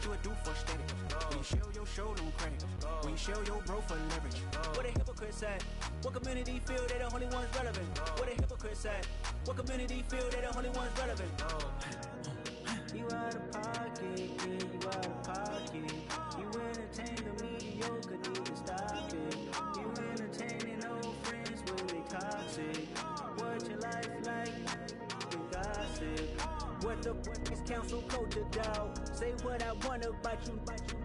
what you would do for static. When you show your show don't crack. When you show your bro for leverage. What a hypocrite said. What community feel they the only ones relevant? What a hypocrite said. What community feel they the only ones relevant? You out of pocket, yeah, you out of pocket. You entertain the mediocre, need to stop it. You entertaining old friends when they toxic. What your life like? You gossip. What the fuck is council culture, dog? Say what I want about you.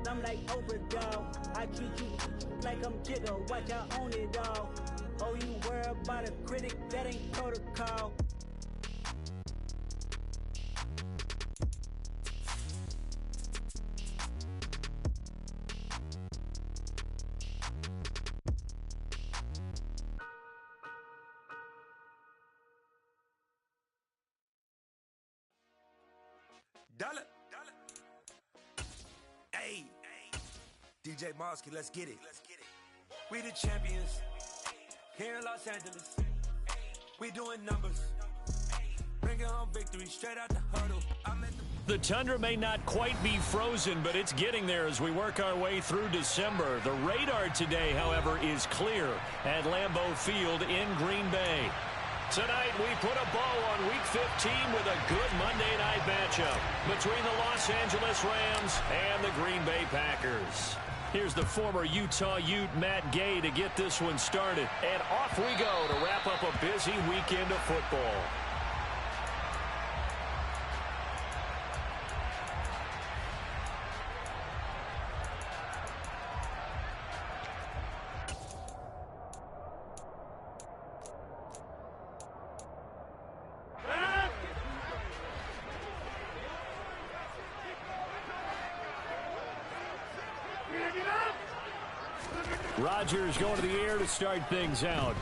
I'm like Oprah, dog. I treat you like I'm Jigga. Watch I own it all. Oh, you worry about a critic? That ain't protocol. Dollar. Hey. DJ Mosky, let's get it. We the champions here in Los Angeles. We doing numbers. Bringing home victory straight out the huddle. The tundra may not quite be frozen, but it's getting there as we work our way through December. The radar today, however, is clear at Lambeau Field in Green Bay. Tonight, we put a bow on Week 15 with a good Monday night matchup between the Los Angeles Rams and the Green Bay Packers. Here's the former Utah Ute Matt Gay to get this one started. And off we go to wrap up a busy weekend of football. Rodgers going to the air to start things out.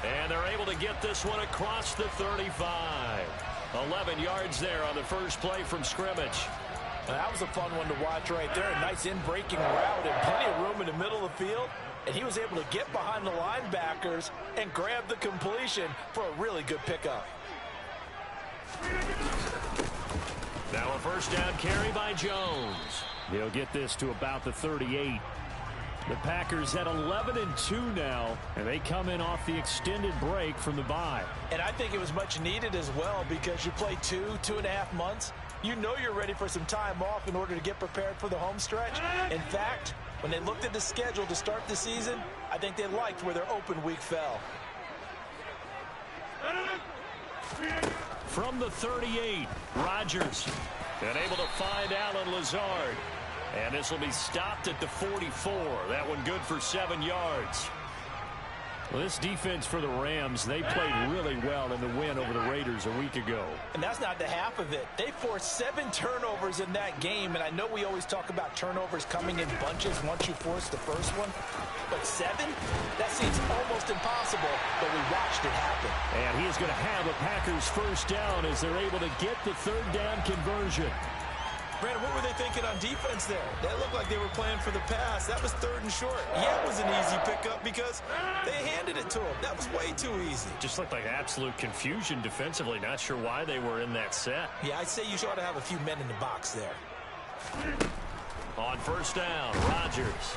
And they're able to get this one across the 35. 11 yards there on the first play from scrimmage. That was a fun one to watch right there. A nice in-breaking route and plenty of room in the middle of the field. And he was able to get behind the linebackers and grab the completion for a really good pickup. Now a first down carry by Jones. He'll get this to about the 38. The Packers at 11-2 now, and they come in off the extended break from the bye. And I think it was much needed as well because you play 2.5 months. You know you're ready for some time off in order to get prepared for the home stretch. In fact, when they looked at the schedule to start the season, I think they liked where their open week fell. From the 38, Rodgers, and able to find Allen Lazard. And this will be stopped at the 44. That one good for 7 yards. Well, this defense for the Rams, they played really well in the win over the Raiders a week ago. And that's not the half of it. They forced 7 turnovers in that game, and I know we always talk about turnovers coming in bunches once you force the first one. But 7? That seems almost impossible, but we watched it happen. And he is going to have a Packers first down as they're able to get the third down conversion. Brandon, what were they thinking on defense there? That looked like they were playing for the pass. That was 3rd and short. Yeah, it was an easy pickup because they handed it to him. That was way too easy. Just looked like absolute confusion defensively. Not sure why they were in that set. Yeah, I'd say you ought to have a few men in the box there. On first down, Rodgers.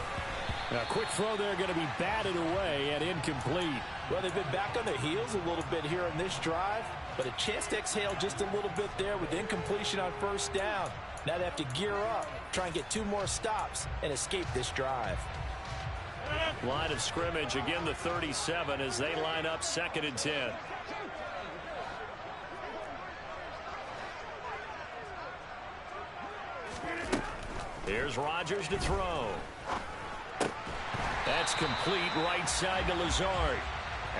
A quick throw there going to be batted away and incomplete. Well, they've been back on their heels a little bit here on this drive, but a chance to exhale just a little bit there with incompletion on first down. Now they have to gear up, try and get 2 more stops, and escape this drive. Line of scrimmage, again the 37 as they line up 2nd and 10. Here's Rodgers to throw. That's complete right side to Lazard.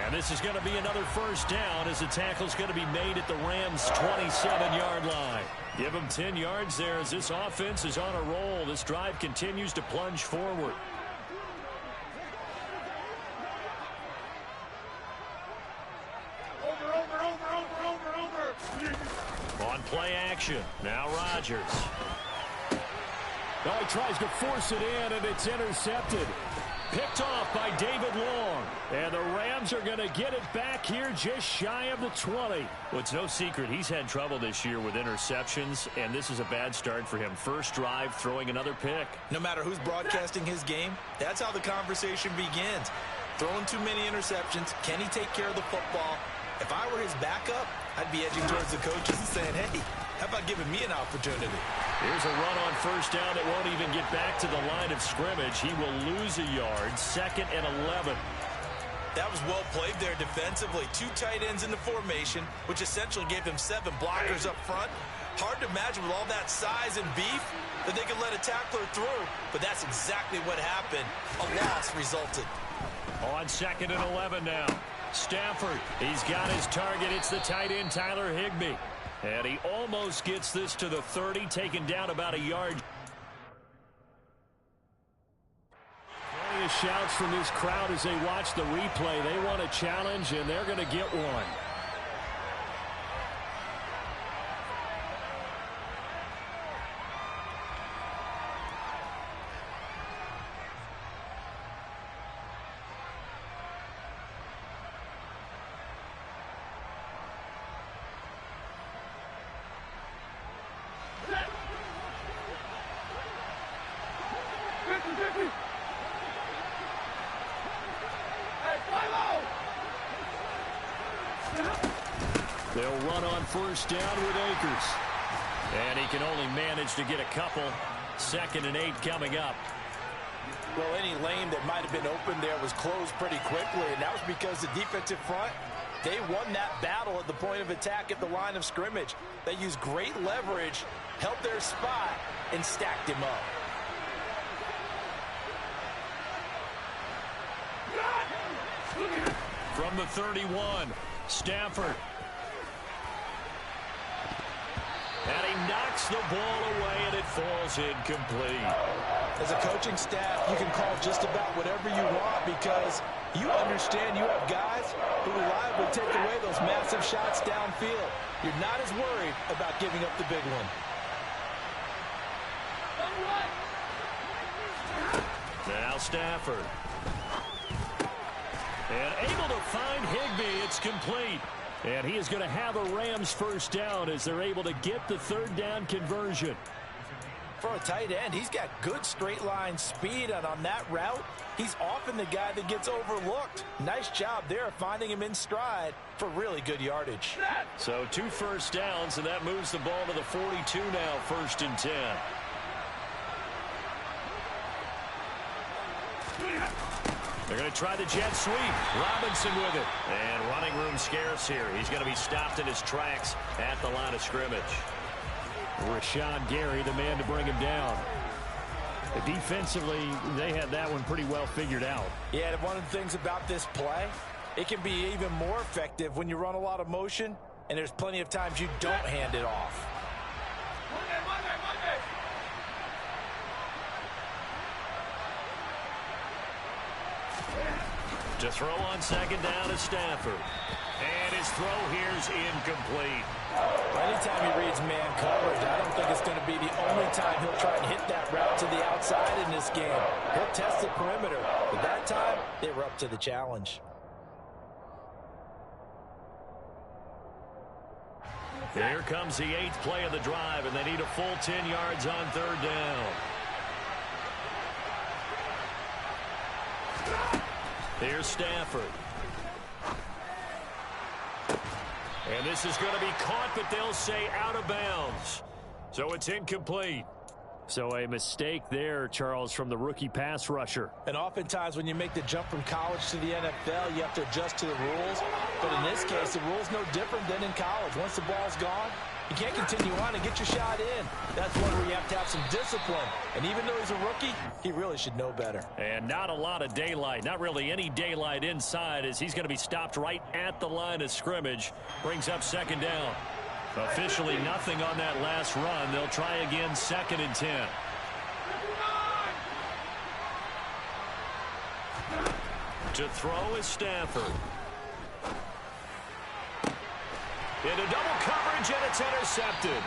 And this is going to be another first down as the tackle's going to be made at the Rams' 27-yard line. Give them 10 yards there as this offense is on a roll. This drive continues to plunge forward. On play action, now Rodgers. Well, he tries to force it in, and it's intercepted. Picked off by David Long. And the Rams are going to get it back here just shy of the 20. Well, it's no secret he's had trouble this year with interceptions, and this is a bad start for him. First drive, throwing another pick. No matter who's broadcasting his game, that's how the conversation begins. Throwing too many interceptions. Can he take care of the football? If I were his backup, I'd be edging towards the coaches and saying, hey, how about giving me an opportunity? Here's a run on first down that won't even get back to the line of scrimmage. He will lose a yard. 2nd and 11. That was well played there defensively. 2 tight ends in the formation, which essentially gave them 7 blockers up front. Hard to imagine with all that size and beef that they could let a tackler through, but that's exactly what happened. A loss resulted. On 2nd and 11 now. Stafford, he's got his target. It's the tight end, Tyler Higbee. And he almost gets this to the 30, taken down about a yard. Plenty of shouts from this crowd as they watch the replay. They want a challenge, and they're going to get one. They'll run on first down with Akers. And he can only manage to get a couple. 2nd and 8 coming up. Well, any lane that might have been open there was closed pretty quickly, and that was because the defensive front, they won that battle at the point of attack at the line of scrimmage. They used great leverage, held their spot, and stacked him up. From the 31, Stafford. And he knocks the ball away, and it falls incomplete. As a coaching staff, you can call just about whatever you want because you understand you have guys who reliably take away those massive shots downfield. You're not as worried about giving up the big one. Now Stafford. And able to find Higbee. It's complete. And he is going to have a Rams first down as they're able to get the 3rd down conversion. For a tight end, he's got good straight line speed, and on that route, he's often the guy that gets overlooked. Nice job there finding him in stride for really good yardage. So 2 first downs, and that moves the ball to the 42 now, 1st and 10. They're going to try the jet sweep. Robinson with it. And running room scarce here. He's going to be stopped in his tracks at the line of scrimmage. Rashawn Gary, the man to bring him down. Defensively, they had that one pretty well figured out. Yeah, and one of the things about this play, it can be even more effective when you run a lot of motion, and there's plenty of times you don't hand it off. To throw on 2nd down is Stafford. And his throw here's incomplete. Anytime he reads man coverage, I don't think it's going to be the only time he'll try and hit that route to the outside in this game. He'll test the perimeter. But that time, they were up to the challenge. Here comes the 8th play of the drive, and they need a full 10 yards on 3rd down. Here's Stafford. And this is going to be caught, but they'll say out of bounds. So it's incomplete. So a mistake there, Charles, from the rookie pass rusher. And oftentimes when you make the jump from college to the NFL, you have to adjust to the rules. But in this case, the rule's no different than in college. Once the ball's gone, you can't continue on and get your shot in. That's one where you have to have some discipline. And even though he's a rookie, he really should know better. And not a lot of daylight, not really any daylight inside, as he's going to be stopped right at the line of scrimmage. Brings up 2nd down. Officially nothing on that last run. They'll try again 2nd and 10. To throw is Stafford. Into double coverage, and it's intercepted.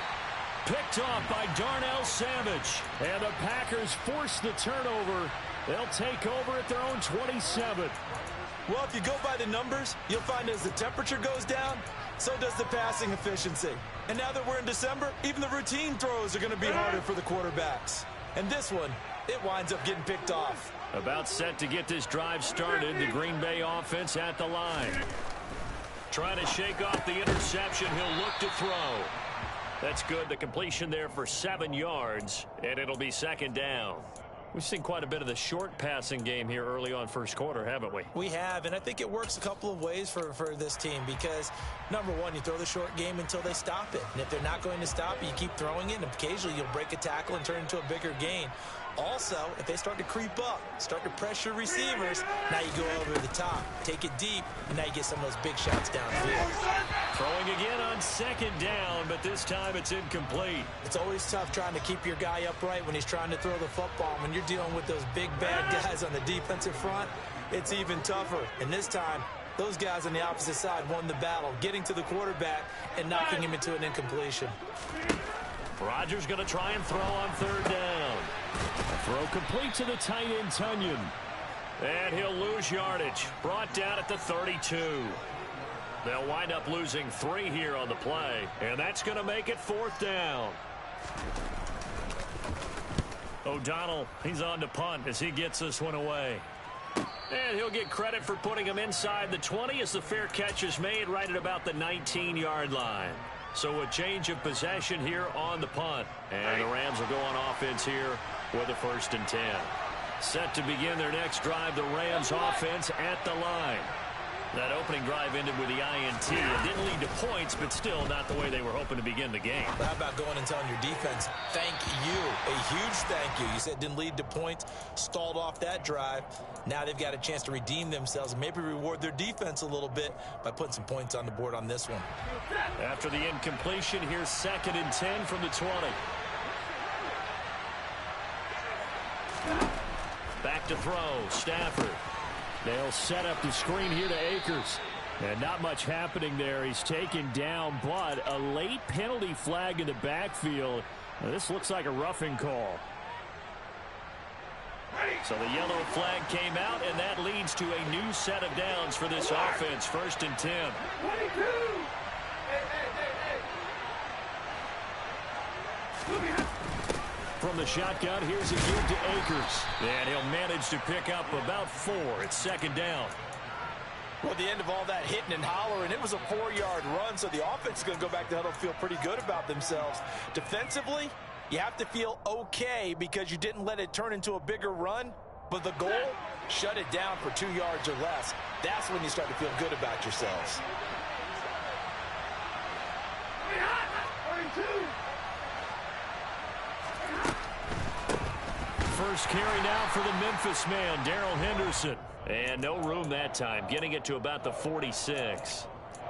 Picked off by Darnell Savage. And the Packers force the turnover They'll take over at their own 27. Well, if you go by the numbers, you'll find as the temperature goes down, so does the passing efficiency. And now that we're in December, even the routine throws are going to be harder for the quarterbacks. And this one, it winds up getting picked off. About set to get this drive started, the Green Bay offense at the line. Trying to shake off the interception, he'll look to throw. That's good, the completion there for 7 yards, and it'll be second down. We've seen quite a bit of the short passing game here early on first quarter, haven't we? We have, and I think it works a couple of ways for this team because, number one, you throw the short game until they stop it. And if they're not going to stop it, you keep throwing it, and occasionally you'll break a tackle and turn it into a bigger gain. Also, if they start to creep up, start to pressure receivers, now you go over the top, take it deep, and now you get some of those big shots downfield. Throwing again on second down, but this time it's incomplete. It's always tough trying to keep your guy upright when he's trying to throw the football. When you're dealing with those big, bad guys on the defensive front, it's even tougher. And this time, those guys on the opposite side won the battle, getting to the quarterback and knocking him into an incompletion. Rodgers going to try and throw on third down. Throw complete to the tight end, Tunyon. And he'll lose yardage. Brought down at the 32. They'll wind up losing 3 here on the play. And that's going to make it fourth down. O'Donnell, he's on to punt as he gets this one away. And he'll get credit for putting him inside the 20 as the fair catch is made right at about the 19-yard line. So a change of possession here on the punt. And the Rams will go on offense here with a 1st and 10. Set to begin their next drive, the Rams offense at the line. That opening drive ended with the INT. It didn't lead to points, but still not the way they were hoping to begin the game. How about going and telling your defense, thank you, a huge thank you. You said it didn't lead to points, stalled off that drive. Now they've got a chance to redeem themselves and maybe reward their defense a little bit by putting some points on the board on this one. After the incompletion, here's 2nd and 10 from the 20. Back to throw, Stafford. They'll set up the screen here to Akers. And not much happening there. He's taken down, but a late penalty flag in the backfield. Now, this looks like a roughing call. So the yellow flag came out, and that leads to a new set of downs for this offense. 1st and 10. From the shotgun, here's a give to Akers. And he'll manage to pick up about 4. It's 2nd down. Well, at the end of all that hitting and hollering, it was a 4-yard run, so the offense is going to go back to huddle, feel pretty good about themselves. Defensively, you have to feel okay because you didn't let it turn into a bigger run, but the goal, shut it down for 2 yards or less. That's when you start to feel good about yourselves. First carry now for the Memphis man, Darrell Henderson. And no room that time, getting it to about the 46.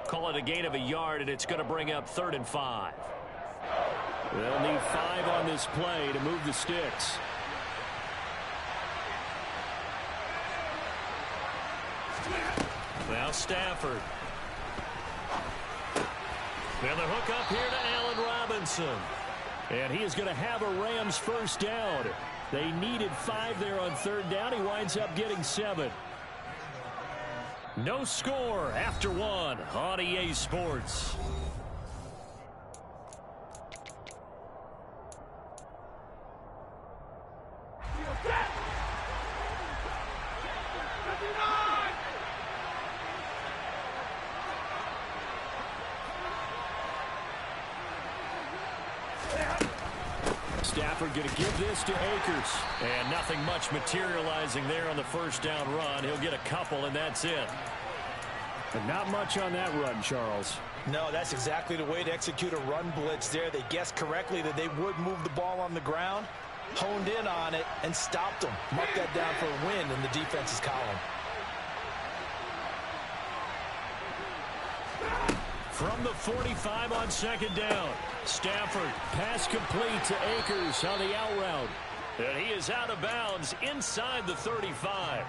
Call it a gain of a yard, and it's going to bring up 3rd and 5. They'll need 5 on this play to move the sticks. Now Stafford. And the hook up here to Allen Robinson. And he is going to have a Rams 1st down. They needed 5 there on 3rd down. He winds up getting 7. No score after 1 on EA Sports. Stafford going to give this to Akers. And nothing much materializing there on the 1st down run. He'll get a couple, and that's it. But not much on that run, Charles. No, that's exactly the way to execute a run blitz there. They guessed correctly that they would move the ball on the ground, honed in on it, and stopped them. Mark that down for a win in the defense's column. From the 45 on 2nd down. Stafford, pass complete to Akers on the out route. And he is out of bounds inside the 35.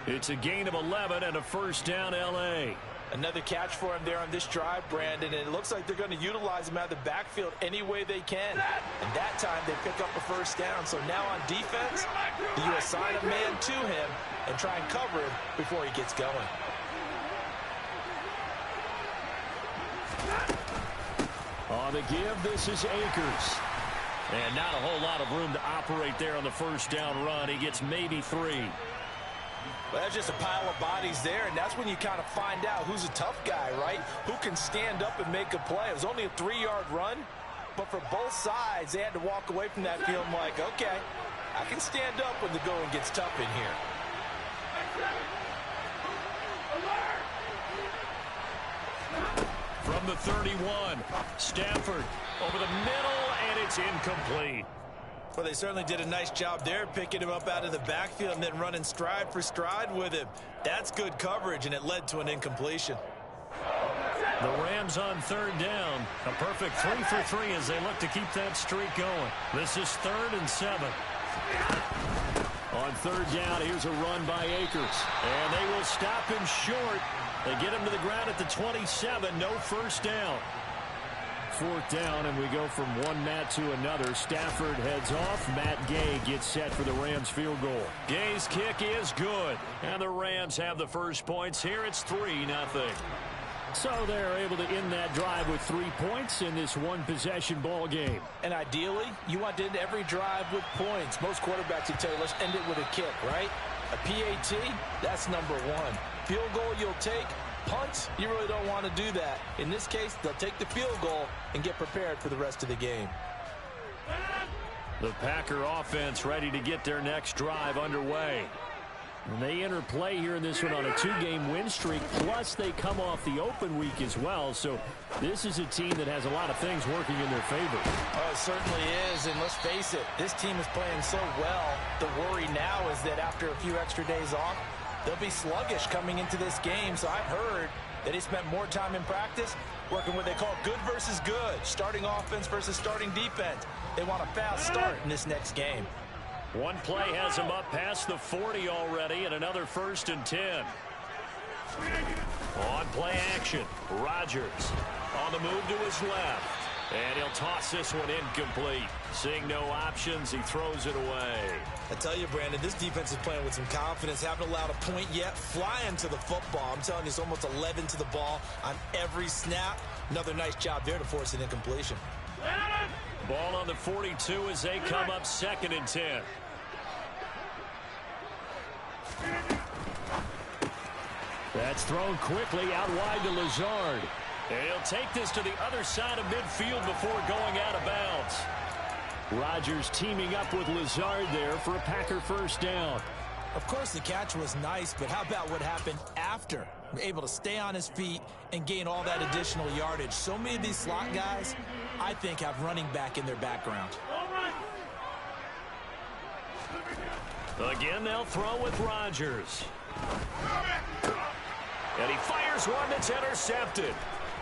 It's a gain of 11 and a 1st down, L.A. Another catch for him there on this drive, Brandon, and it looks like they're going to utilize him out of the backfield any way they can. And that time they pick up a first down. So now on defense, you assign a man to him and try and cover him before he gets going. On the give, this is Akers. And not a whole lot of room to operate there on the first down run. He gets maybe 3. Well, that's just a pile of bodies there, and that's when you kind of find out who's a tough guy, right? Who can stand up and make a play. It was only a 3-yard run, but for both sides, they had to walk away from that feeling like, okay, I can stand up when the going gets tough in here. From the 31, Stafford over the middle, and it's incomplete. Well, they certainly did a nice job there, picking him up out of the backfield and then running stride for stride with him. That's good coverage, and it led to an incompletion. The Rams on third down. A perfect 3 for 3 as they look to keep that streak going. This is 3rd and 7. On third down, here's a run by Akers. And they will stop him short. They get him to the ground at the 27. No first down. 4th down, and we go from one Matt to another. Stafford heads off. Matt Gay gets set for the Rams field goal. Gay's kick is good, and the Rams have the first points. Here it's 3-0. So they're able to end that drive with 3 points in this one-possession ball game. And ideally, you want to end every drive with points. Most quarterbacks would tell you, let's end it with a kick, right? A PAT, that's number 1. Field goal you'll take. Punts, you really don't want to do that. In this case, they'll take the field goal and get prepared for the rest of the game. The Packer offense ready to get their next drive underway. And they enter play here in this one on a 2-game win streak, plus they come off the open week as well. So this is a team that has a lot of things working in their favor. Oh, it certainly is, and let's face it, this team is playing so well. The worry now is that after a few extra days off, they'll be sluggish coming into this game. So I've heard that they spent more time in practice working what they call good versus good, starting offense versus starting defense. They want a fast start in this next game. One play has him up past the 40 already, and another 1st and 10. On play action, Rodgers on the move to his left. And he'll toss this one incomplete. Seeing no options, he throws it away. I tell you, Brandon, this defense is playing with some confidence. Haven't allowed a point yet. Flying to the football. I'm telling you, it's almost 11 to the ball on every snap. Another nice job there to force an incompletion. Ball on the 42 as they come up 2nd and 10. That's thrown quickly out wide to Lazard. And he'll take this to the other side of midfield before going out of bounds. Rodgers teaming up with Lazard there for a Packer first down. Of course, the catch was nice, but how about what happened after? Able to stay on his feet and gain all that additional yardage. So many of these slot guys, I think, have running back in their background. Again, they'll throw with Rodgers. And he fires one that's intercepted.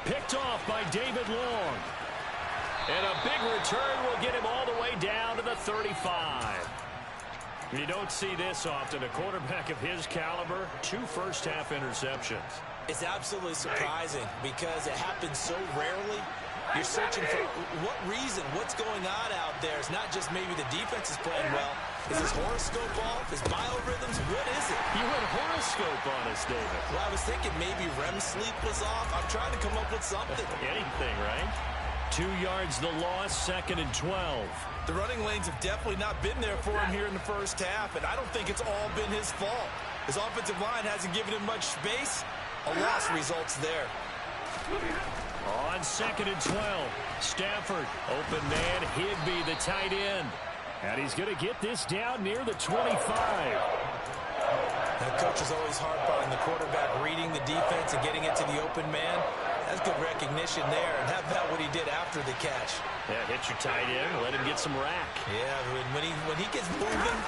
Picked off by David Long. And a big return will get him all the way down to the 35. You don't see this often. A quarterback of his caliber, 2 first-half interceptions. It's absolutely surprising because it happens so rarely. You're searching for what reason, what's going on out there. It's not just maybe the defense is playing well. Is his horoscope off? His biorhythms? What is it? You had a horoscope on us, David. Well, I was thinking maybe REM sleep was off. I'm trying to come up with something. Anything, right? 2 yards the loss, 2nd and 12. The running lanes have definitely not been there for him here in the first half, and I don't think it's all been his fault. His offensive line hasn't given him much space. A loss results there. On 2nd and 12, Stafford, open man, Higbee, the tight end. And he's going to get this down near the 25. The coach is always hard on the quarterback reading the defense and getting it to the open man. That's good recognition there. And how about what he did after the catch? Yeah, hit your tight end, let him get some rack. Yeah, when he gets moving,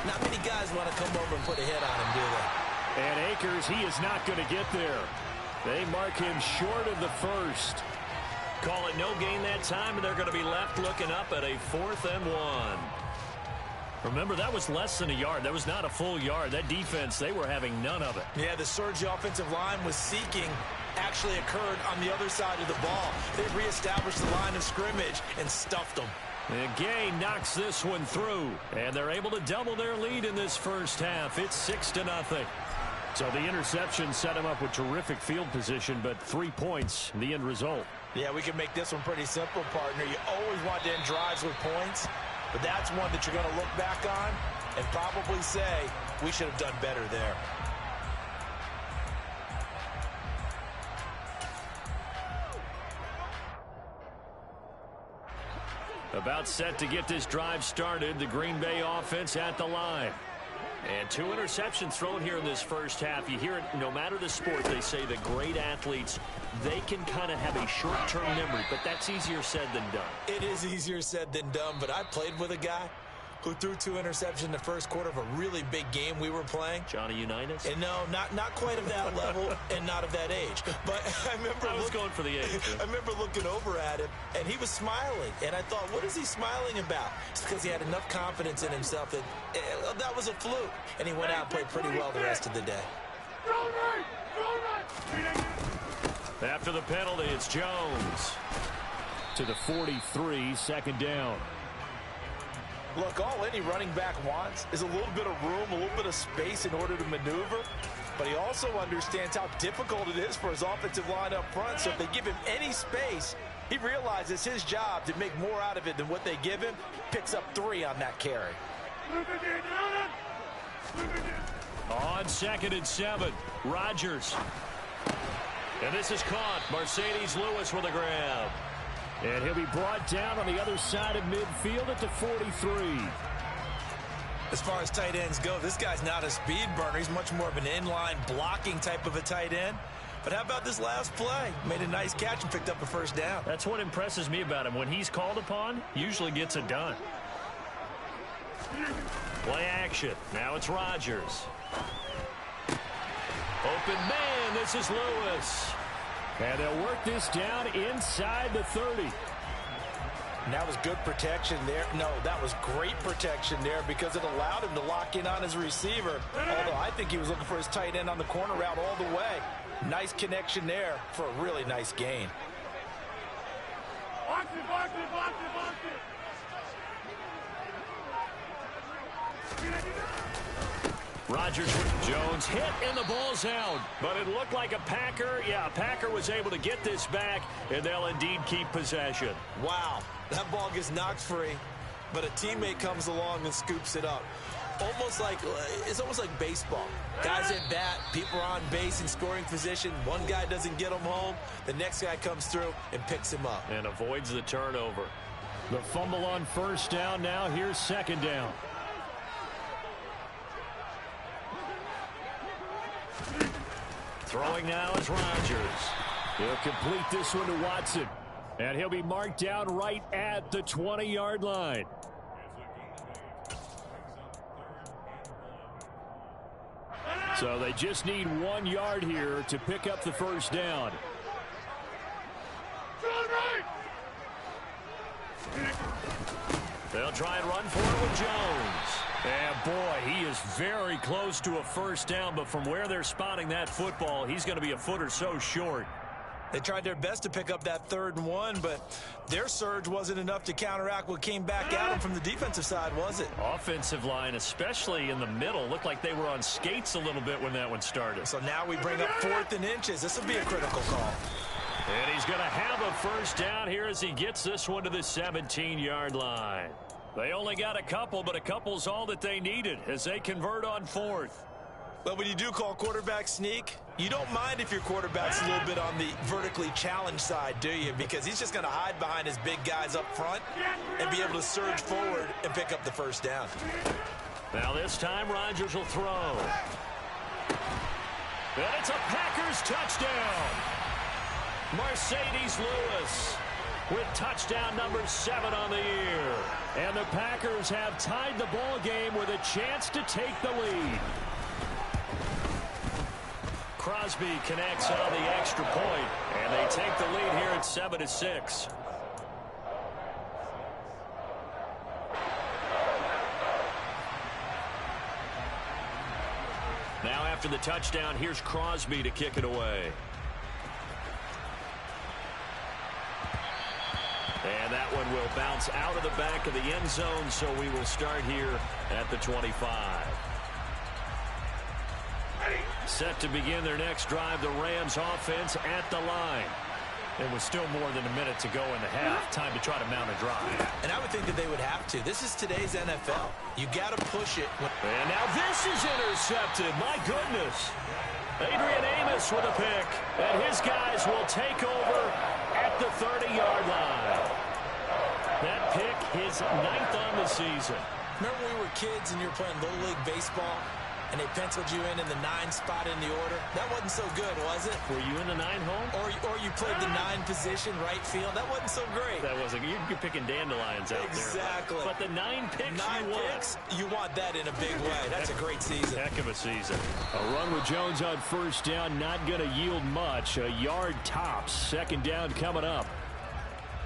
not many guys want to come over and put a hit on him, do they? And Akers, he is not going to get there. They mark him short of the first. Call it no gain that time, and they're going to be left looking up at a 4th and 1. Remember, that was less than a yard. That was not a full yard. That defense, they were having none of it. Yeah, the surge offensive line was seeking actually occurred on the other side of the ball. They reestablished the line of scrimmage and stuffed them. And Gay knocks this one through, and they're able to double their lead in this first half. It's 6-0. So the interception set him up with terrific field position, but 3 points, the end result. Yeah, we can make this one pretty simple, partner. You always want to end drives with points, but that's one that you're going to look back on and probably say, we should have done better there. About set to get this drive started, the Green Bay offense at the line. And 2 interceptions thrown here in this first half. You hear it, no matter the sport, they say that great athletes, they can kind of have a short-term memory, but that's easier said than done. It is easier said than done, but I played with a guy who threw 2 interceptions in the first quarter of a really big game we were playing. Johnny Unitas? And no, not quite of that level and not of that age. But I was going for the age. I remember looking over at him, and he was smiling. And I thought, what is he smiling about? It's because he had enough confidence in himself that that was a fluke. And he went out and played pretty well the rest of the day. After the penalty, it's Jones to the 43, 2nd down. Look, all any running back wants is a little bit of room, a little bit of space in order to maneuver. But he also understands how difficult it is for his offensive line up front. So if they give him any space, he realizes his job to make more out of it than what they give him. Picks up 3 on that carry. On 2nd and 7, Rodgers. And this is caught. Mercedes Lewis with a grab. And he'll be brought down on the other side of midfield at the 43. As far as tight ends go, this guy's not a speed burner. He's much more of an inline blocking type of a tight end. But how about this last play? Made a nice catch and picked up a first down. That's what impresses me about him. When he's called upon, usually gets it done. Play action. Now it's Rodgers. Open man. This is Lewis. And they'll work this down inside the 30. And that was good protection there. No, that was great protection there because it allowed him to lock in on his receiver. Although I think he was looking for his tight end on the corner route all the way. Nice connection there for a really nice gain. Box it, box it, box it, box it. Rodgers with Jones hit and the ball's out. But it looked like a Packer. Yeah, a Packer was able to get this back, and they'll indeed keep possession. Wow, that ball gets knocked free, but a teammate comes along and scoops it up. It's almost like baseball. Guys at bat, people are on base in scoring position. One guy doesn't get him home. The next guy comes through and picks him up. And avoids the turnover. The fumble on first down. Now here's 2nd down. Throwing now is Rodgers. He'll complete this one to Watson. And he'll be marked down right at the 20-yard line. So they just need 1 yard here to pick up the first down. They'll try and run for it with Jones. And boy, he is very close to a first down, but from where they're spotting that football, he's going to be a foot or so short. They tried their best to pick up that 3rd and 1, but their surge wasn't enough to counteract what came back at them from the defensive side, was it? Offensive line, especially in the middle, looked like they were on skates a little bit when that one started. So now we bring up 4th and inches. This will be a critical call. And he's going to have a first down here as he gets this one to the 17-yard line. They only got a couple, but a couple's all that they needed as they convert on 4th. Well, when you do call quarterback sneak, you don't mind if your quarterback's a little bit on the vertically challenged side, do you? Because he's just going to hide behind his big guys up front and be able to surge forward and pick up the first down. Now this time Rodgers will throw. And it's a Packers touchdown. Mercedes Lewis with touchdown number 7 on the year. And the Packers have tied the ball game with a chance to take the lead. Crosby connects on the extra point, and they take the lead here at 7-6. Now after the touchdown, here's Crosby to kick it away. that one will bounce out of the back of the end zone, so we will start here at the 25. Set to begin their next drive, the Rams offense at the line. It was still more than a minute to go in the half. Time to try to mount a drive. And I would think that they would have to. This is today's NFL. You got to push it. And now this is intercepted. My goodness. Adrian Amos with a pick. And his guys will take over at the 30-yard line. That pick, his 9th on the season. Remember when we were kids and you were playing Little League Baseball? And they penciled you in the 9 spot in the order. That wasn't so good, was it? Were you in the 9 home? Or you played the 9 position, right field. That wasn't so great. That wasn't. You're picking dandelions out exactly. there. But the 9 picks 9 picks, you want that in a big way. That's a great season. Heck of a season. A run with Jones on first down, not going to yield much. A yard tops. Second down coming up.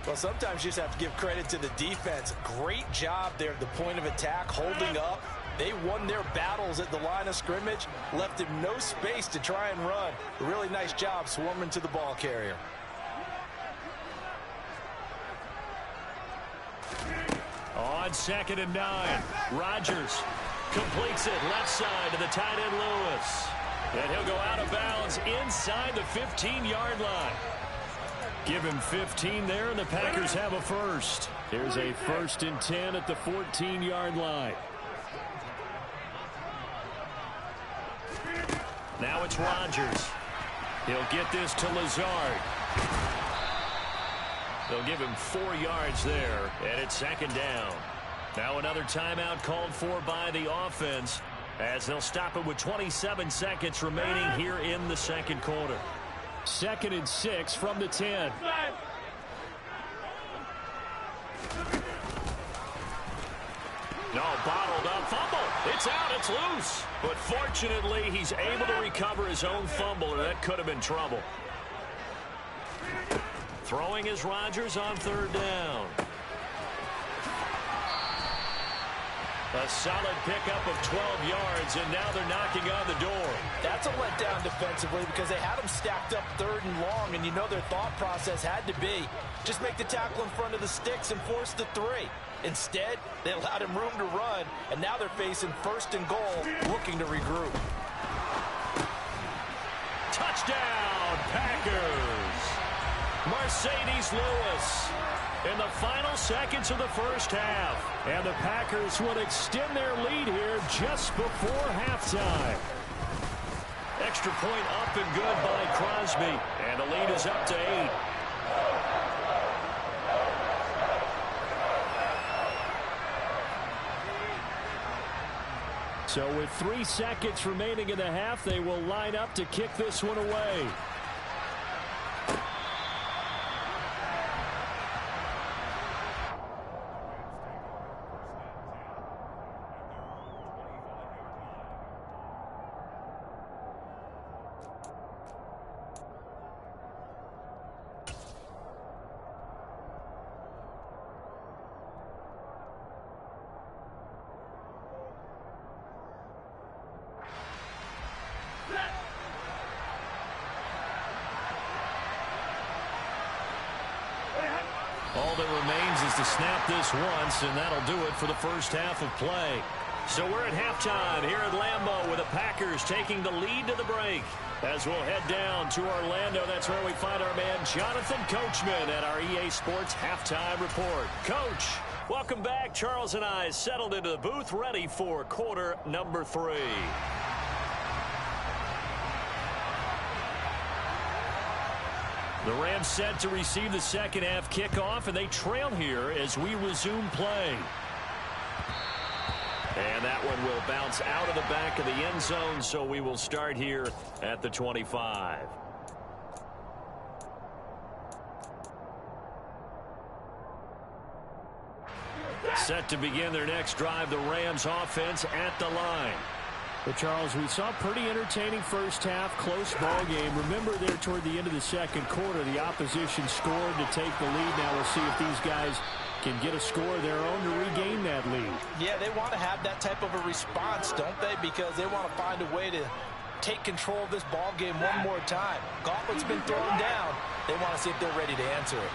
Well, sometimes you just have to give credit to the defense. Great job there at the point of attack, holding up. They won their battles at the line of scrimmage, left him no space to try and run. A really nice job swarming to the ball carrier. On 2nd and 9, Rodgers completes it left side to the tight end Lewis. And he'll go out of bounds inside the 15-yard line. Give him 15 there, and the Packers have a first. Here's a 1st and 10 at the 14-yard line. Now it's Rodgers. He'll get this to Lazard. They'll give him 4 yards there, and it's 2nd down. Now another timeout called for by the offense as they'll stop it with 27 seconds remaining here in the second quarter. 2nd and 6 from the 10. No, bottled up fumble. It's out. It's loose. But fortunately, he's able to recover his own fumble, or that could have been trouble. Throwing is Rodgers on 3rd down. A solid pickup of 12 yards, and now they're knocking on the door. That's a letdown defensively because they had them stacked up 3rd and long, and you know their thought process had to be just make the tackle in front of the sticks and force the 3. Instead, they allowed him room to run, and now they're facing 1st and goal, looking to regroup. Touchdown, Packers! Mercedes Lewis in the final seconds of the first half. And the Packers will extend their lead here just before halftime. Extra point up and good by Crosby. And the lead is up to 8. So with 3 seconds remaining in the half, they will line up to kick this one away. All that remains is to snap this once, and that'll do it for the first half of play. So we're at halftime here at Lambeau with the Packers taking the lead to the break. As we'll head down to Orlando, that's where we find our man Jonathan Coachman at our EA Sports Halftime Report. Coach, welcome back. Charles and I settled into the booth ready for quarter number 3. The Rams set to receive the second half kickoff, and they trail here as we resume play. And that one will bounce out of the back of the end zone, so we will start here at the 25. Set to begin their next drive, the Rams offense at the line. Well, Charles, we saw a pretty entertaining first half, close ball game. Remember there toward the end of the second quarter, the opposition scored to take the lead. Now we'll see if these guys can get a score of their own to regain that lead. Yeah, they want to have that type of a response, don't they? Because they want to find a way to take control of this ball game one more time. Gauntlet's been thrown down. They want to see if they're ready to answer it.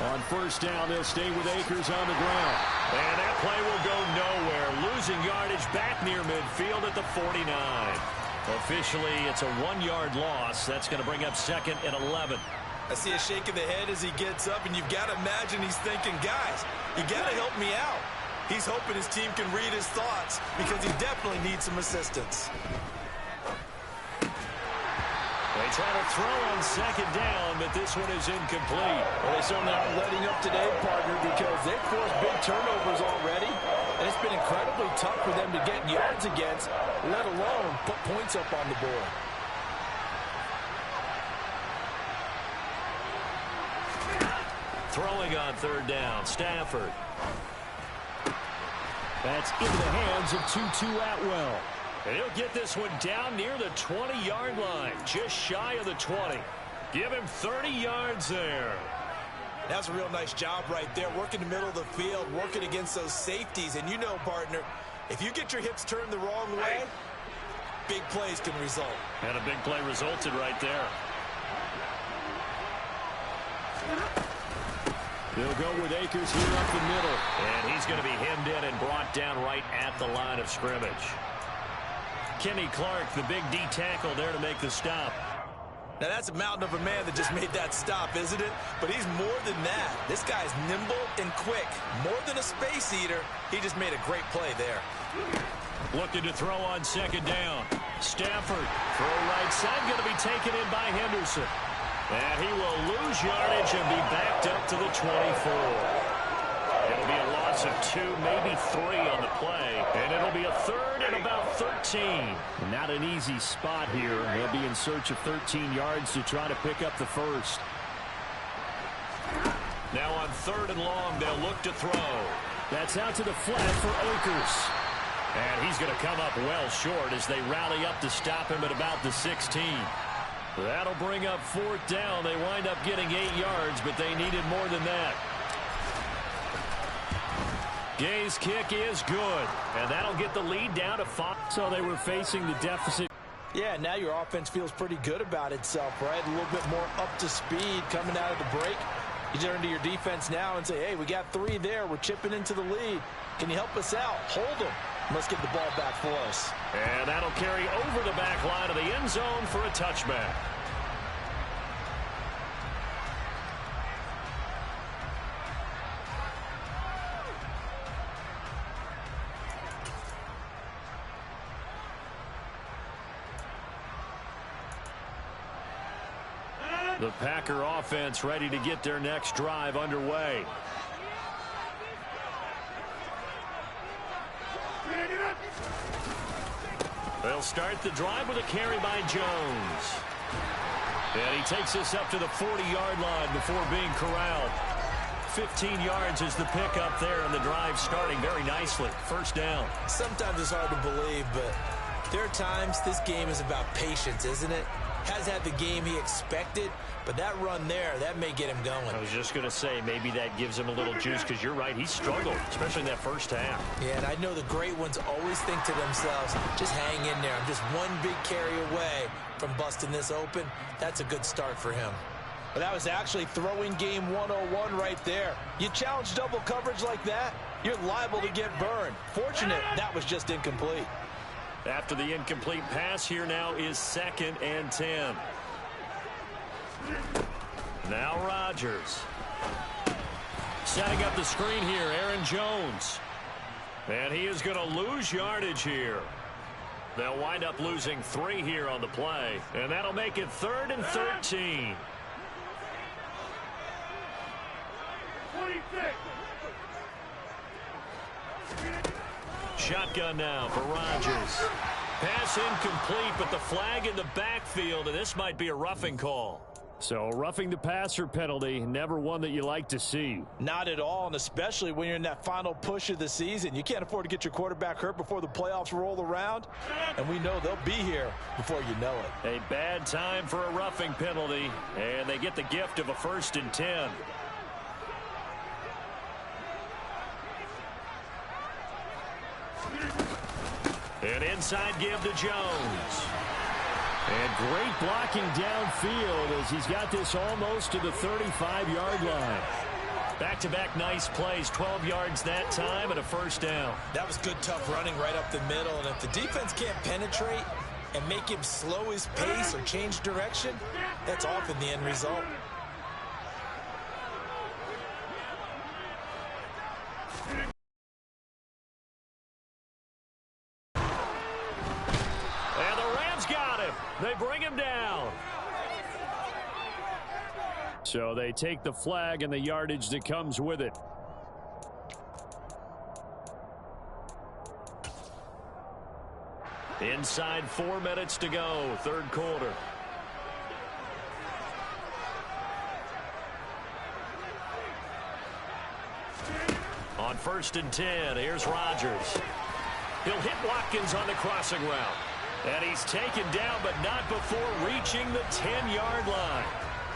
On first down, they'll stay with Akers on the ground. And that play will go nowhere. Losing yardage back near midfield at the 49. Officially, it's a 1-yard loss. That's going to bring up 2nd and 11. I see a shake of the head as he gets up, and you've got to imagine he's thinking, guys, you got to help me out. He's hoping his team can read his thoughts because he definitely needs some assistance. They try to throw on 2nd down, but this one is incomplete. Well, they certainly aren't letting up today, partner, because they've forced big turnovers already, and it's been incredibly tough for them to get yards against, let alone put points up on the board. Throwing on 3rd down, Stafford. That's into the hands of Tutu Atwell. And he'll get this one down near the 20-yard line, just shy of the 20. Give him 30 yards there. That's a real nice job right there, working the middle of the field, working against those safeties. And you know, partner, if you get your hips turned the wrong way, big plays can result. And a big play resulted right there. They'll go with Akers here up the middle. And he's going to be hemmed in and brought down right at the line of scrimmage. Kenny Clark, the big D tackle there to make the stop. Now that's a mountain of a man that just made that stop, isn't it? But he's more than that. This guy's nimble and quick. More than a space eater, he just made a great play there. Looking to throw on 2nd down. Stafford, throw right side, going to be taken in by Henderson. And he will lose yardage and be backed up to the 24. It'll be a loss of 2, maybe 3 on the play. And it'll be a 3rd and about 13. Not an easy spot here. They'll be in search of 13 yards to try to pick up the first. Now on 3rd and long, they'll look to throw. That's out to the flat for Akers. And he's going to come up well short as they rally up to stop him at about the 16. That'll bring up 4th down. They wind up getting 8 yards, but they needed more than that. Gay's kick is good, and that'll get the lead down to 5. So they were facing the deficit. Yeah, now your offense feels pretty good about itself, right? A little bit more up to speed coming out of the break. You turn to your defense now and say, hey, we got 3 there. We're chipping into the lead. Can you help us out? Hold them. Let's get the ball back for us. And that'll carry over the back line of the end zone for a touchback. The Packer offense ready to get their next drive underway. They'll start the drive with a carry by Jones. And he takes us up to the 40-yard line before being corralled. 15 yards is the pickup there, and the drive starting very nicely. 1st down. Sometimes it's hard to believe, but there are times this game is about patience, isn't it? Has had the game he expected, but that run there, that may get him going. I was just going to say, maybe that gives him a little juice, because you're right, he struggled, especially in that first half. Yeah, and I know the great ones always think to themselves, just hang in there. I'm just one big carry away from busting this open. That's a good start for him. But that was actually throwing game 101 right there. You challenge double coverage like that, you're liable to get burned. Fortunate, that was just incomplete. After the incomplete pass, here now is 2nd and 10. Now Rodgers. Setting up the screen here, Aaron Jones. And he is going to lose yardage here. They'll wind up losing 3 here on the play. And that'll make it 3rd and 13. 26. Shotgun now for Rodgers. Pass incomplete, but the flag in the backfield, and this might be a roughing call. So roughing the passer penalty, never one that you like to see. Not at all, and especially when you're in that final push of the season. You can't afford to get your quarterback hurt before the playoffs roll around, and we know they'll be here before you know it. A bad time for a roughing penalty, and they get the gift of a 1st and 10. An inside give to Jones. And great blocking downfield as he's got this almost to the 35-yard line. Back-to-back nice plays, 12 yards that time and a first down. That was good, tough running right up the middle. And if the defense can't penetrate and make him slow his pace or change direction, that's often the end result. And the Rams got him. They bring him down. So they take the flag and the yardage that comes with it. Inside 4 minutes to go, third quarter. On 1st and 10, here's Rodgers. He'll hit Watkins on the crossing route. And he's taken down, but not before reaching the 10-yard line.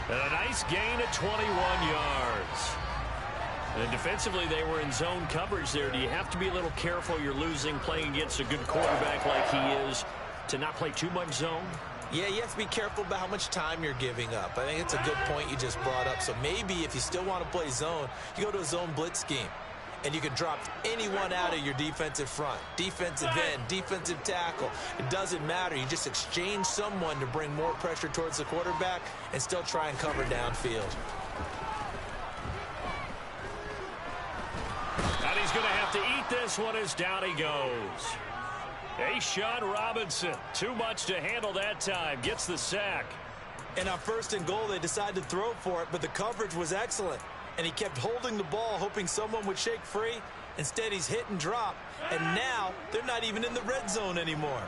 And a nice gain of 21 yards. And defensively, they were in zone coverage there. Do you have to be a little careful? You're losing playing against a good quarterback like he is to not play too much zone? Yeah, you have to be careful about how much time you're giving up. I think it's a good point you just brought up. So maybe if you still want to play zone, you go to a zone blitz scheme. And you can drop anyone out of your defensive front. Defensive end, defensive tackle. It doesn't matter. You just exchange someone to bring more pressure towards the quarterback and still try and cover downfield. And he's going to have to eat this one as down he goes. A'Shawn Robinson, too much to handle that time, gets the sack. And on 1st and goal, they decided to throw for it, but the coverage was excellent. And he kept holding the ball, hoping someone would shake free. Instead, he's hit and drop. And now, they're not even in the red zone anymore.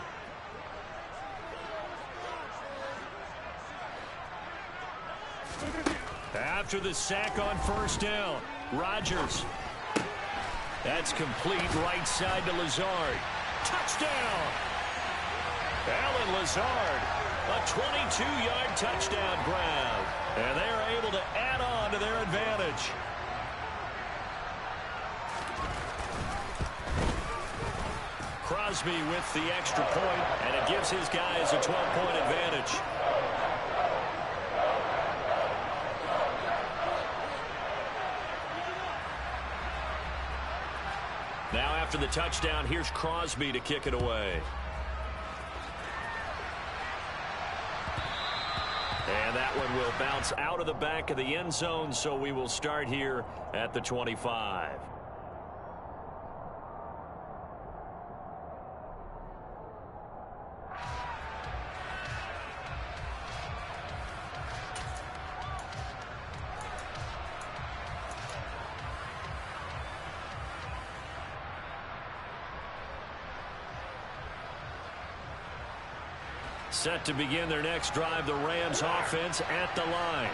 After the sack on 1st down, Rodgers. That's complete right side to Lazard. Touchdown! Allen Lazard, a 22-yard touchdown grab. And they're able to add on to their advantage. Crosby with the extra point, and it gives his guys a 12-point advantage. Now after the touchdown, here's Crosby to kick it away. And that one will bounce out of the back of the end zone, so we will start here at the 25. Set to begin their next drive, the Rams offense at the line.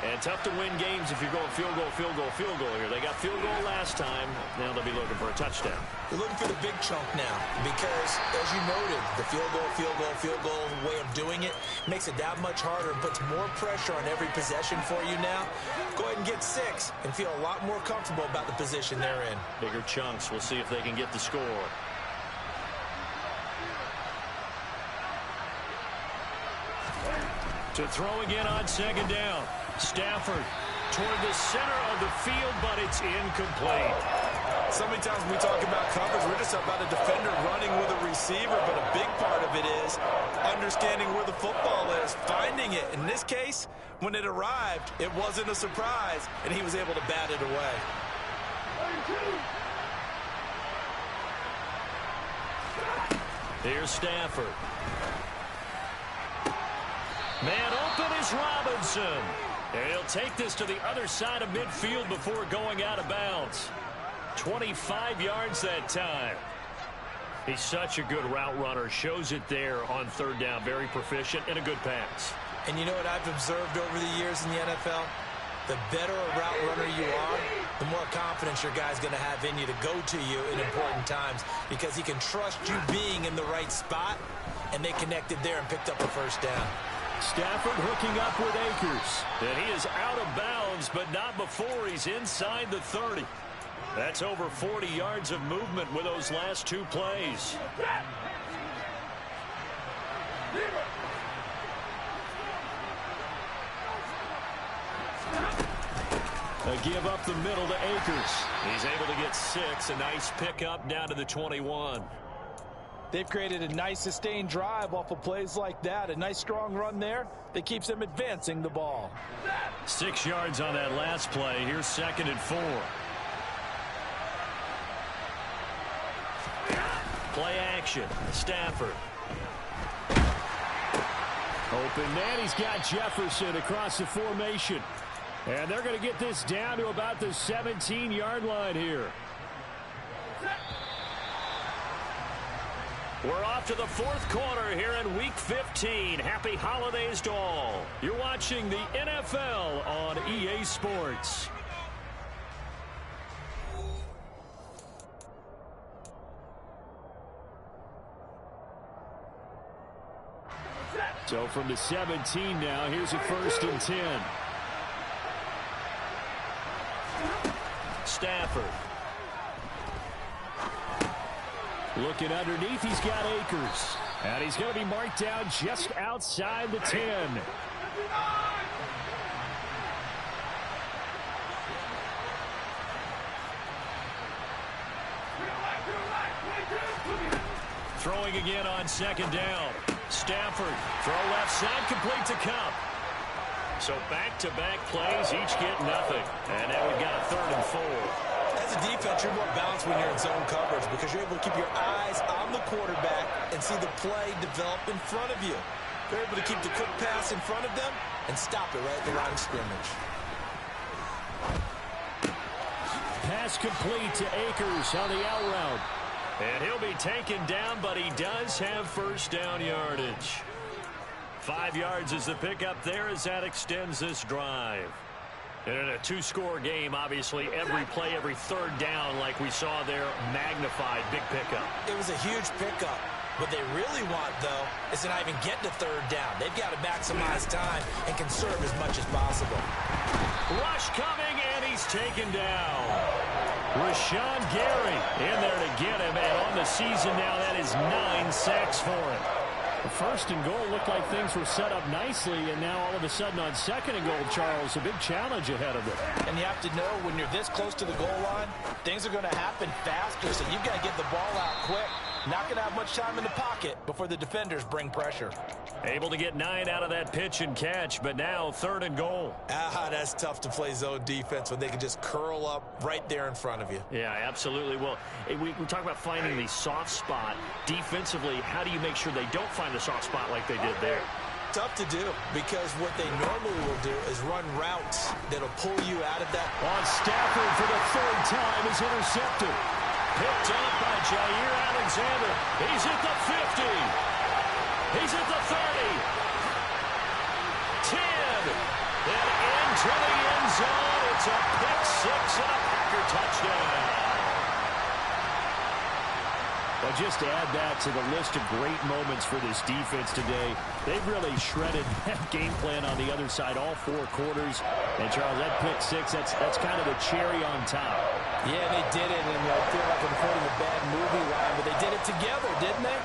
And tough to win games if you're going field goal, field goal, field goal here. They got field goal last time. Now they'll be looking for a touchdown. They're looking for the big chunk now because, as you noted, the field goal way of doing it makes it that much harder and puts more pressure on every possession for you now. Go ahead and get 6 and feel a lot more comfortable about the position they're in. Bigger chunks. We'll see if they can get the score. To throw again on 2nd down. Stafford toward the center of the field, but it's incomplete. So many times when we talk about coverage, we're just about a defender running with a receiver, but a big part of it is understanding where the football is, finding it. In this case, when it arrived, it wasn't a surprise, and he was able to bat it away. Here's Stafford. Man open is Robinson. And he'll take this to the other side of midfield before going out of bounds. 25 yards that time. He's such a good route runner. Shows it there on 3rd down. Very proficient and a good pass. And you know what I've observed over the years in the NFL? The better a route runner you are, the more confidence your guy's going to have in you to go to you in important times because he can trust you being in the right spot, and they connected there and picked up a 1st down. Stafford hooking up with Akers. And he is out of bounds, but not before he's inside the 30. That's over 40 yards of movement with those last 2 plays. A give up the middle to Akers. He's able to get 6. A nice pickup down to the 21. They've created a nice sustained drive off of plays like that. A nice strong run there that keeps them advancing the ball. 6 yards on that last play. Here's 2nd and 4. Play action. Stafford. Open man. He's got Jefferson across the formation. And they're going to get this down to about the 17-yard line here. We're off to the 4th quarter here in Week 15. Happy holidays to all. You're watching the NFL on EA Sports. So from the 17 now, here's a 1st and 10. Stafford. Looking underneath, he's got Akers. And he's going to be marked down just outside the 10. Throwing again on 2nd down. Stafford. Throw left side, complete to Kupp. So back-to-back plays, each get nothing. And now we've got a 3rd and 4. As a defense, you're more balanced when you're in zone coverage because you're able to keep your eyes on the quarterback and see the play develop in front of you. You're able to keep the quick pass in front of them and stop it right at the line of scrimmage. Pass complete to Akers on the out route. And he'll be taken down, but he does have 1st down yardage. 5 yards is the pickup there as that extends this drive. And in a 2-score game, obviously, every play, every 3rd down, like we saw there, magnified. Big pickup. It was a huge pickup. What they really want, though, is to not even get to 3rd down. They've got to maximize time and conserve as much as possible. Rush coming, and he's taken down. Rashawn Gary in there to get him, and on the season now, that is 9 sacks for him. The 1st and goal looked like things were set up nicely, and now all of a sudden on 2nd and goal, Charles, a big challenge ahead of them. And you have to know when you're this close to the goal line, things are going to happen faster, so you've got to get the ball out quick. Not going to have much time in the pocket before the defenders bring pressure. Able to get 9 out of that pitch and catch, but now 3rd and goal. That's tough to play zone defense when they can just curl up right there in front of you. Yeah, absolutely. Well, we talk about finding the soft spot. Defensively, how do you make sure they don't find the soft spot like they did there? Tough to do because what they normally will do is run routes that'll pull you out of that. On Stafford for the 3rd time is intercepted. Picked up by Jair Alexander. He's at the 50. He's at the 30. 10. And into the end zone. It's a pick 6 and a Packer touchdown. Well, just to add that to the list of great moments for this defense today, they've really shredded that game plan on the other side all 4 quarters. And, Charles, that pick 6, that's kind of the cherry on top. Yeah, they did it, and I feel like I'm quoting a bad movie line, but they did it together, didn't they?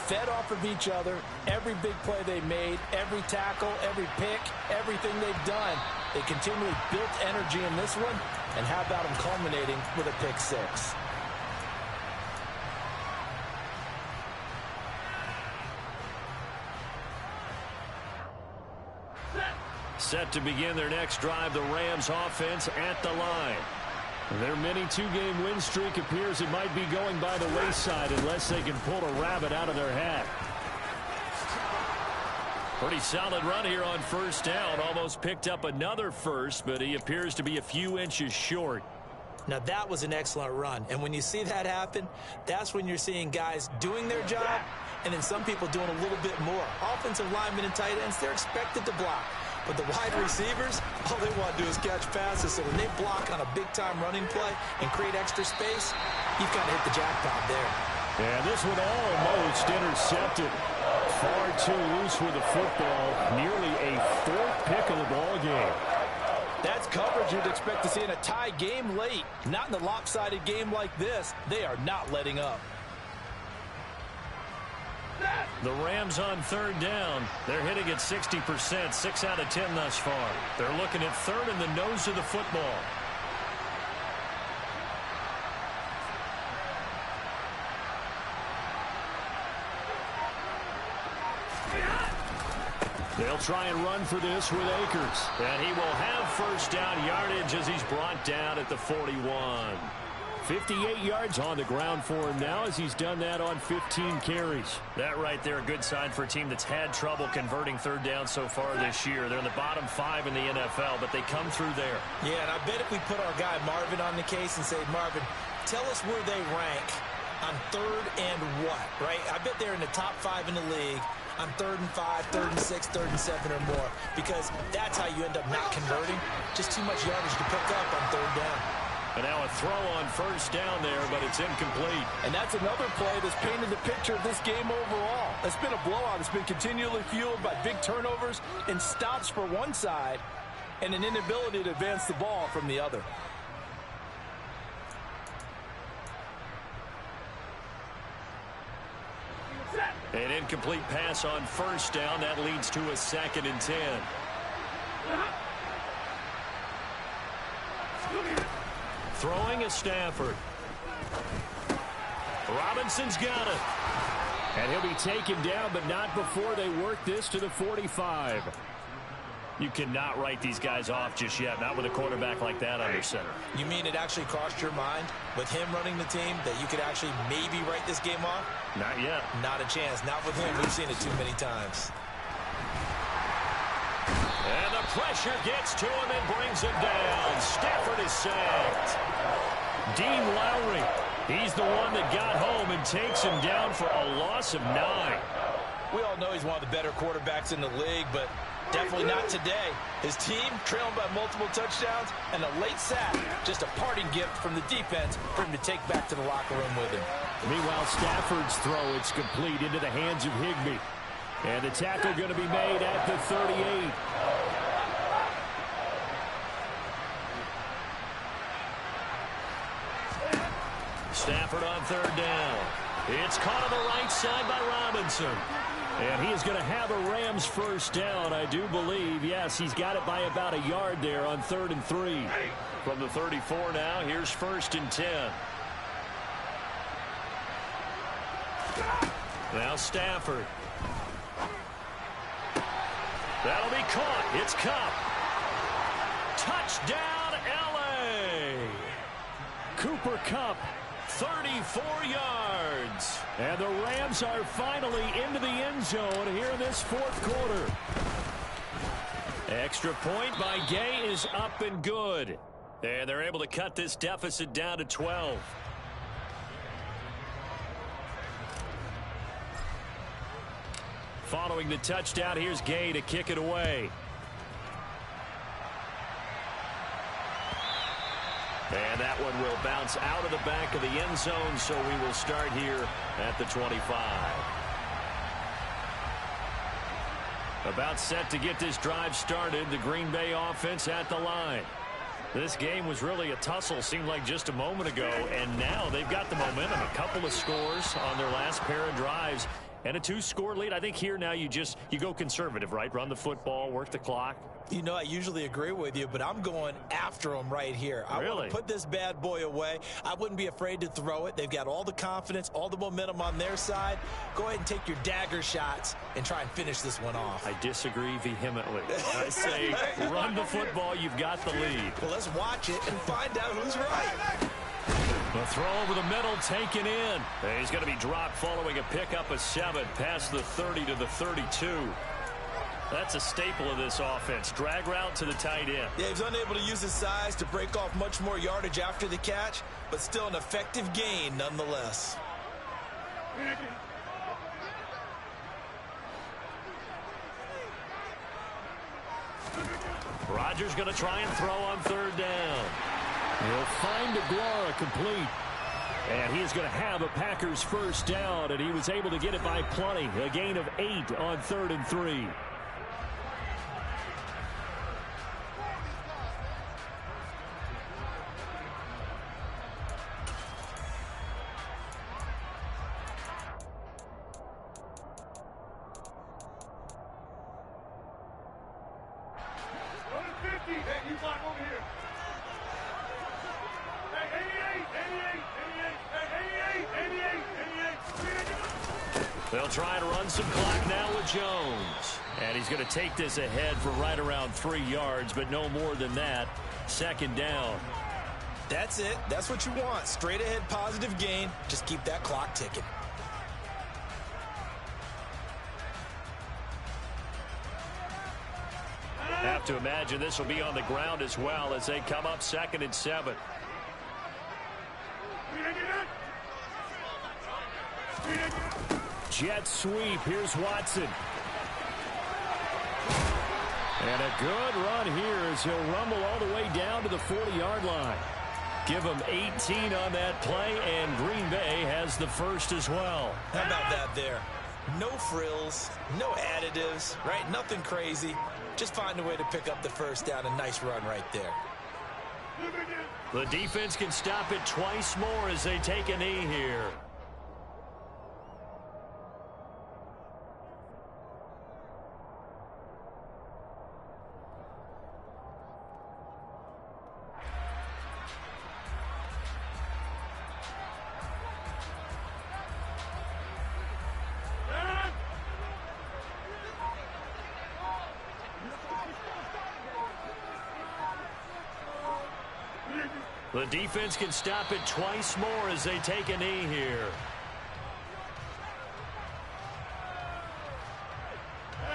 Fed off of each other, every big play they made, every tackle, every pick, everything they've done. They continually built energy in this one, and how about them culminating with a pick 6? Set to begin their next drive, the Rams offense at the line. Their mini 2-game win streak appears it might be going by the wayside unless they can pull a rabbit out of their hat. Pretty solid run here on 1st down. Almost picked up another 1st, but he appears to be a few inches short. Now, that was an excellent run. And when you see that happen, that's when you're seeing guys doing their job and then some people doing a little bit more. Offensive linemen and tight ends, they're expected to block. But the wide receivers, all they want to do is catch passes. So when they block on a big-time running play and create extra space, you've got to hit the jackpot there. And this one almost intercepted. Far too loose with the football. Nearly a 4th pick of the ball game. That's coverage you'd expect to see in a tie game late. Not in a lopsided game like this. They are not letting up. The Rams on 3rd down. They're hitting at 60%, 6 out of 10 thus far. They're looking at 3rd in the nose of the football. They'll try and run for this with Akers. And he will have first down yardage as he's brought down at the 41. 58 yards on the ground for him now as he's done that on 15 carries. That right there, a good sign for a team that's had trouble converting third down so far this year. They're in the bottom 5 in the NFL, but they come through there. Yeah, and I bet if we put our guy Marvin on the case and say, Marvin, tell us where they rank on third and what, right? I bet they're in the top 5 in the league on 3rd and 5, 3rd and 6, 3rd and 7 or more, because that's how you end up not converting. Just too much yardage to pick up on third down. And now a throw on first down there, but it's incomplete. And that's another play that's painted the picture of this game overall. It's been a blowout. It's been continually fueled by big turnovers and stops for one side and an inability to advance the ball from the other. An incomplete pass on first down. That leads to a 2nd and 10. Throwing is Stafford. Robinson's got it. And he'll be taken down, but not before they work this to the 45. You cannot write these guys off just yet, not with a quarterback like that under center. You mean it actually crossed your mind with him running the team that you could actually maybe write this game off? Not yet. Not a chance. Not with him. We've seen it too many times. And the pressure gets to him and brings him down. Stafford is sacked. Dean Lowry, he's the one that got home and takes him down for a loss of 9. We all know he's one of the better quarterbacks in the league, but definitely not today. His team trailing by multiple touchdowns and a late sack. Just a parting gift from the defense for him to take back to the locker room with him. Meanwhile, Stafford's throw, it's complete into the hands of Higbee. And the tackle going to be made at the 38. Stafford on third down. It's caught on the right side by Robinson. And he is going to have a Rams first down, I do believe. Yes, he's got it by about a yard there on 3rd and 3. From the 34 now, here's 1st and 10. Now Stafford. That'll be caught. It's Kupp. Touchdown, L.A. Cooper Kupp, 34 yards. And the Rams are finally into the end zone here in this 4th quarter. Extra point by Gay is up and good. And they're able to cut this deficit down to 12. Following the touchdown, here's Gay to kick it away. And that one will bounce out of the back of the end zone, so we will start here at the 25. About set to get this drive started, the Green Bay offense at the line. This game was really a tussle, seemed like just a moment ago, and now they've got the momentum. A couple of scores on their last pair of drives. And a 2-score lead. I think here now you go conservative, right? Run the football, work the clock. You know, I usually agree with you, but I'm going after them right here. I want to put this bad boy away. I wouldn't be afraid to throw it. They've got all the confidence, all the momentum on their side. Go ahead and take your dagger shots and try and finish this one off. I disagree vehemently. I say run the football. You've got the lead. Well, let's watch it and find out who's right. The throw over the middle taken in. And he's going to be dropped following a pickup of 7 past the 30 to the 32. That's a staple of this offense. Drag route to the tight end. Yeah, he's unable to use his size to break off much more yardage after the catch, but still an effective gain nonetheless. Rodgers going to try and throw on third down. He'll find Aguilar complete. And he's going to have a Packers first down, and he was able to get it by plenty. A gain of 8 on 3rd and 3. They'll try to run some clock now with Jones. And he's going to take this ahead for right around 3 yards, but no more than that. Second down. That's it. That's what you want. Straight ahead positive gain. Just keep that clock ticking. Have to imagine this will be on the ground as well as they come up 2nd and 7. Jet sweep. Here's Watson. And a good run here as he'll rumble all the way down to the 40-yard line. Give him 18 on that play, and Green Bay has the first as well. How about that there? No frills, no additives, right? Nothing crazy. Just find a way to pick up the first down. A nice run right there. The defense can stop it twice more as they take a knee here. The defense can stop it twice more as they take a knee here.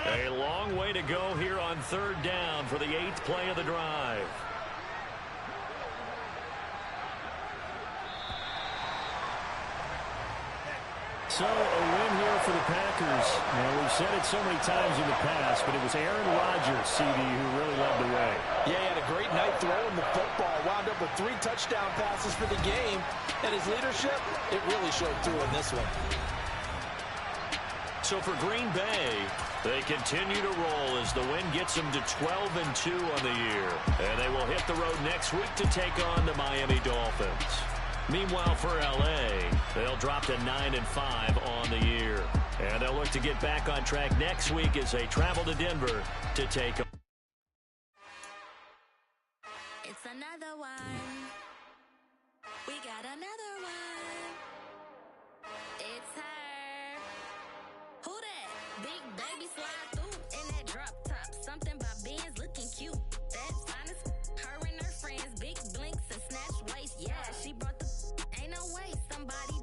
A long way to go here on 3rd down for the 8th play of the drive. So, a win here for the Packers. Now, we've said it so many times in the past, but it was Aaron Rodgers, CD, who really led the way. Yeah, he had a great night throwing the football. Wound up with 3 touchdown passes for the game. And his leadership, it really showed through in this one. So for Green Bay, they continue to roll as the win gets them to 12-2 on the year. And they will hit the road next week to take on the Miami Dolphins. Meanwhile, for L.A., they'll drop to 9-5 on the year. And they'll look to get back on track next week as they travel to Denver to take on. It's another one. We got another one. It's her. Who that? Big baby slide through in that drop top. Something by Benz looking cute. That's honest. Her and her friends, big blinks and snatch waist. Yeah, she brought the... Ain't no way somebody